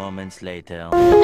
moments later.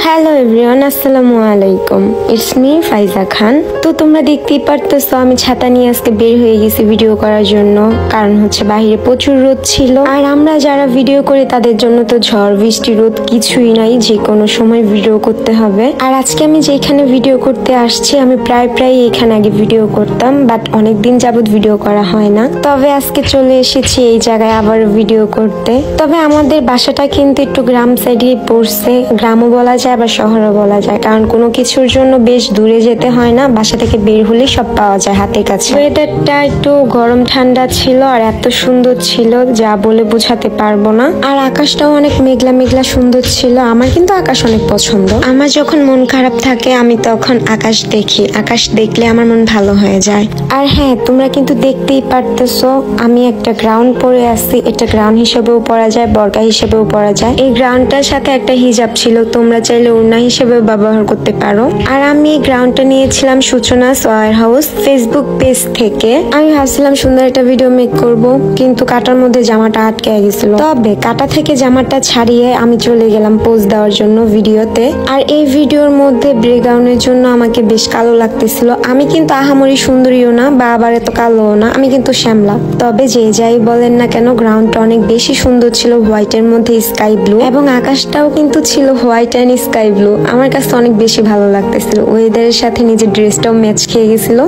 Hello everyone, আসসালামু আলাইকুম। It's me ফাইজা খান। তো তোমরা দেখতেই পারতেছো আমি ছাতা নিয়ে আজকে বের হয়ে গেছি ভিডিও করার জন্য, কারণ হচ্ছে বাইরে প্রচুর রোদ ছিল। আর আমরা যারা ভিডিও করি তাদের জন্য তো ঝড় বৃষ্টি রোদ কিছুই নাই, যে কোনো সময় ভিডিও করতে হবে। আর আজকে আমি যেখানে ভিডিও করতে আসছি, আমি প্রায় এখানে আগে ভিডিও করতাম, বাট অনেকদিন যাবত ভিডিও করা হয় না। তবে আজকে চলে এসেছি এই জায়গায় আবার ভিডিও করতে। তবে আমাদের বাসাটা কিন্তু একটু গ্রাম সাইডে পড়ছে, গ্রামও বলা যায় আবার শহরও বলা যায়, কারণ কোনো কিছুর জন্য বেশ দূরে যেতে হয় না, বাসা থেকে বের হলে সব পাওয়া যায় হাতের কাছে। ওয়েদারটা একটু গরম ঠান্ডা ছিল আর এত সুন্দর ছিল যা বলে বোঝাতে পারবো না। আর আকাশটাও অনেক মেঘলা মেঘলা সুন্দর ছিল। আমার কিন্তু আকাশ অনেক পছন্দ। আমার যখন মন খারাপ থাকে আমি তখন আকাশ দেখি, আকাশ দেখলে আমার মন ভালো হয়ে যায়। আর হ্যাঁ, তোমরা কিন্তু দেখতেই পারতেছো আমি একটা গ্রাউন্ড পরে আছি। এটা গ্রাউন্ড হিসেবেও পরা যায়, বর্গা হিসেবেও পরা যায়। এই গ্রাউন্ডটার সাথে একটা হিজাব ছিল, তোমরা চাইলে ওড়না হিসেবেও ব্যবহার করতে পারো। আর আমি এই গ্রাউন্ডটা নিয়েছিলাম সূচনা ওয়্যার হাউস ফেসবুক পেজ থেকে। আমি ভাবছিলাম সুন্দর একটা ভিডিও মেক করব, কিন্তু কাটার মধ্যে জামাটা আটকে গেছিল। তবে কাটা থেকে জামাটা ছাড়িয়ে আমি চলে গেলাম পোজ দেওয়ার জন্য ভিডিওতে। আর এই ভিডিওর মধ্যে ব্যাকগ্রাউন্ডের জন্য আমাকে বেশ কালো লাগতেছিল। আমি কিন্তু আহামরি সুন্দরীও না বা আবার এত কালোও না, আমি কিন্তু শ্যামলা। তবে যে যাই বলেন না কেন, গ্রাউন্ডটা অনেক বেশি সুন্দর ছিল, হোয়াইটের মধ্যে স্কাই ব্লু, এবং আকাশটাও কিন্তু ছিল হোয়াইট এন্ড স্কাই ব্লু। আমার কাছে অনেক বেশি ভালো লাগতেছিল। ওয়েদারের সাথে নিজের ড্রেসটাও ম্যাচ খেয়ে গেছিল।